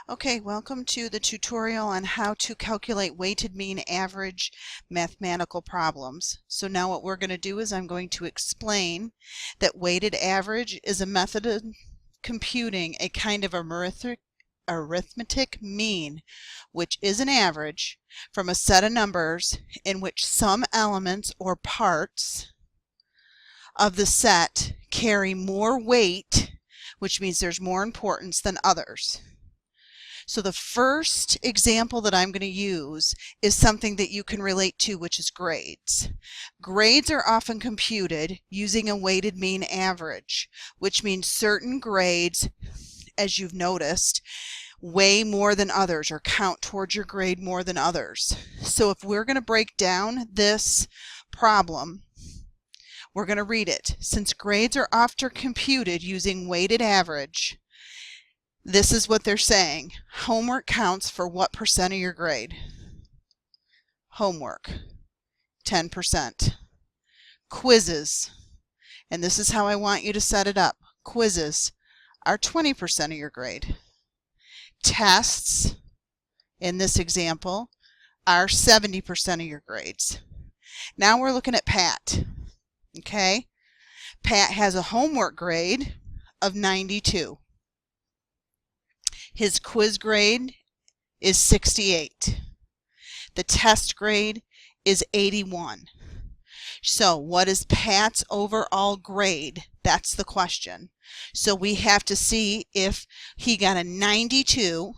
Okay, welcome to the tutorial on how to calculate weighted mean average mathematical problems. So now what we're going to do is I'm going to explain that weighted average is a method of computing a kind of arithmetic mean, which is an average from a set of numbers in which some elements or parts of the set carry more weight, which means there's more importance than others. So the first example that I'm going to use is something that you can relate to, which is grades. Grades are often computed using a weighted mean average, which means certain grades, as you've noticed, weigh more than others or count towards your grade more than others. So if we're going to break down this problem, we're going to read it. Since grades are often computed using weighted average, this is what they're saying. Homework counts for what percent of your grade? Homework, 10%. Quizzes, and this is how I want you to set it up. Quizzes are 20% of your grade. Tests, in this example, are 70% of your grades. Now we're looking at Pat. Okay? Pat has a homework grade of 92. His quiz grade is 68. The test grade is 81. So what is Pat's overall grade? That's the question. So we have to see if he got a 92.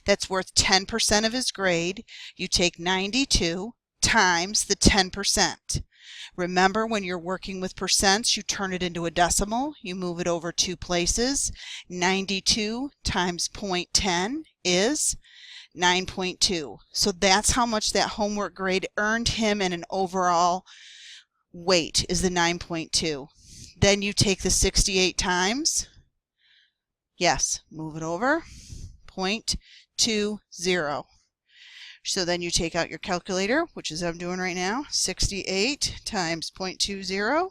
That's worth 10% of his grade. You take 92 times the 10%. Remember, when you're working with percents, you turn it into a decimal. You move it over 2 places. 92 times 0.10 is 9.2. So that's how much that homework grade earned him in an overall weight, is the 9.2. Then you take the 68 times, yes, move it over, 0.20. So then you take out your calculator, which is what I'm doing right now. 68 times 0.20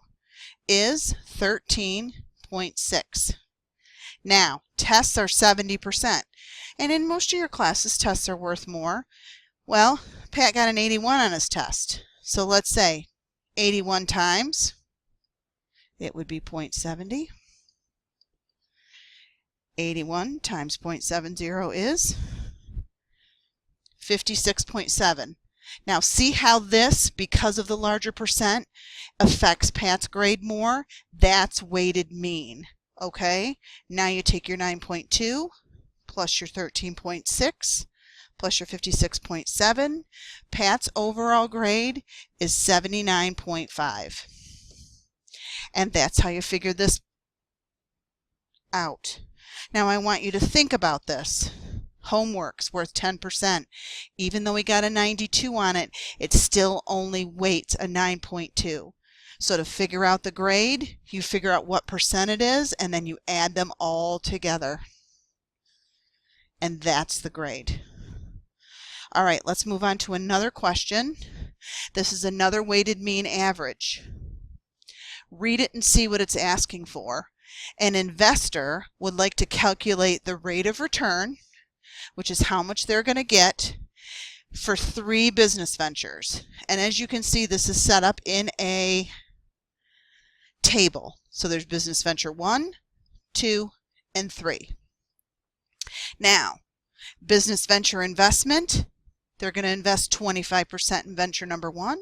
is 13.6. Now, tests are 70%. And in most of your classes, tests are worth more. Well, Pat got an 81 on his test. So let's say 81 times, it would be 0.70. 81 times 0.70 is 56.7. Now see how this, because of the larger percent, affects Pat's grade more? That's weighted mean. Okay? Now you take your 9.2 plus your 13.6 plus your 56.7. Pat's overall grade is 79.5. And that's how you figure this out. Now I want you to think about this. Homework's worth 10%. Even though we got a 92 on it, it still only weights a 9.2. So to figure out the grade, you figure out what percent it is, and then you add them all together. And that's the grade. All right, let's move on to another question. This is another weighted mean average. Read it and see what it's asking for. An investor would like to calculate the rate of return, which is how much they're going to get for 3 business ventures. And as you can see, this is set up in a table. So there's business venture 1, 2, and 3. Now, business venture investment, they're going to invest 25% in venture number 1,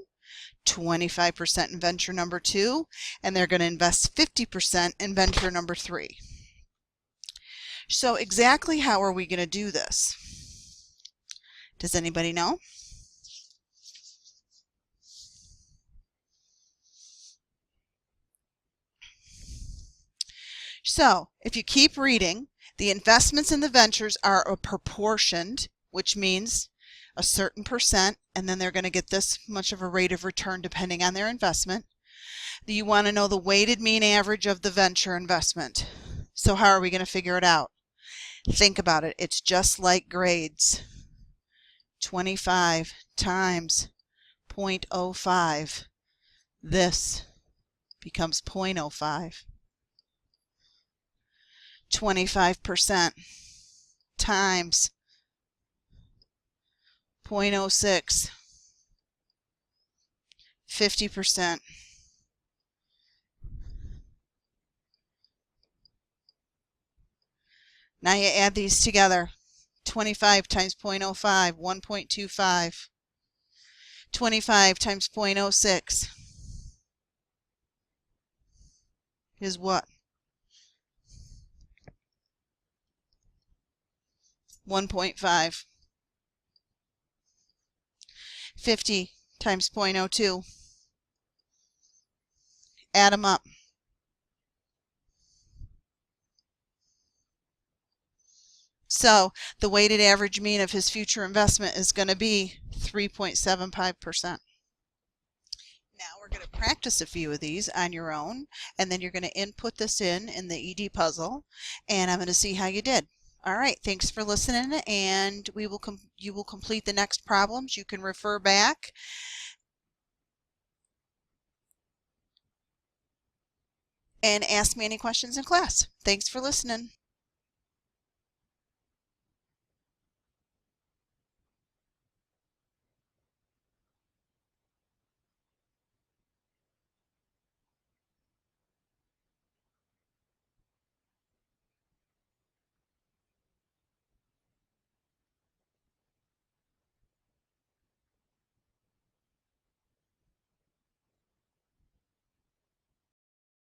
25% in venture number 2, and they're going to invest 50% in venture number 3. So exactly how are we going to do this? Does anybody know? So if you keep reading, the investments in the ventures are proportioned, which means a certain percent, and then they're going to get this much of a rate of return depending on their investment. You want to know the weighted mean average of the venture investment. So how are we going to figure it out? Think about it. It's just like grades. 25 times 0.05. This becomes 0.05. 25%. times 0.06, 50%. Now you add these together. 25 times 0.05, 1.25. 25 times 0.06 is what? 1.5. 50 times 0.02. Add them up. So the weighted average mean of his future investment is going to be 3.75%. Now we're going to practice a few of these on your own, and then you're going to input this in the ED puzzle, and I'm going to see how you did. All right, thanks for listening, and you will complete the next problems. You can refer back and ask me any questions in class. Thanks for listening.